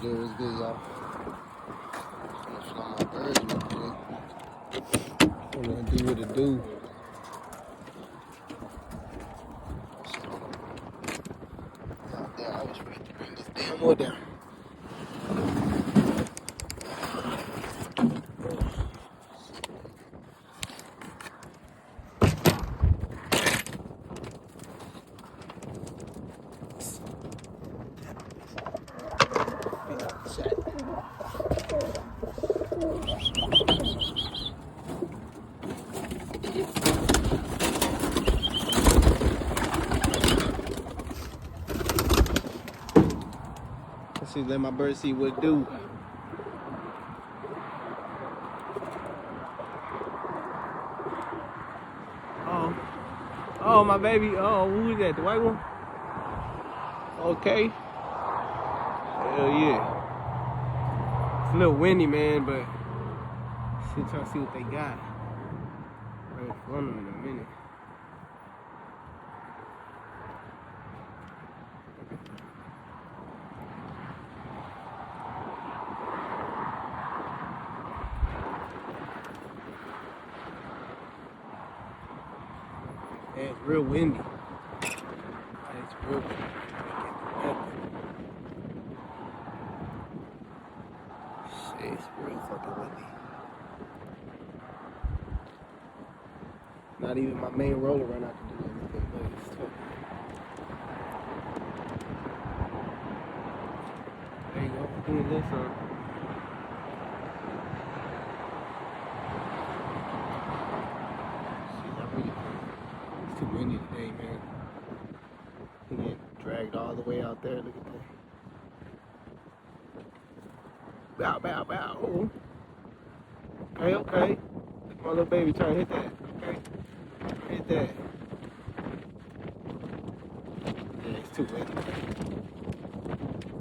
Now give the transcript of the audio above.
good, what's good, y'all? I'm gonna fly my birds real quick. I'm gonna do what it do. Out there, I was ready to bring this damn one down. Let's see, let my bird see what it do. Oh, my baby. Oh, who is that? The white one? Okay. Hell yeah. It's a little windy, man, but still trying to see what they got. Right in front of them in a minute. Yeah, it's real windy. It's real windy. Shit, it's real fucking windy. Not even my main roller right now can do anything, but it's tough. There you go. Doing this, It's too windy today, man. You get dragged all the way out there. Look at that. Bow, bow, bow. Okay, okay. Look at my little baby trying to hit that. Okay. Hit that. Yeah, it's too windy.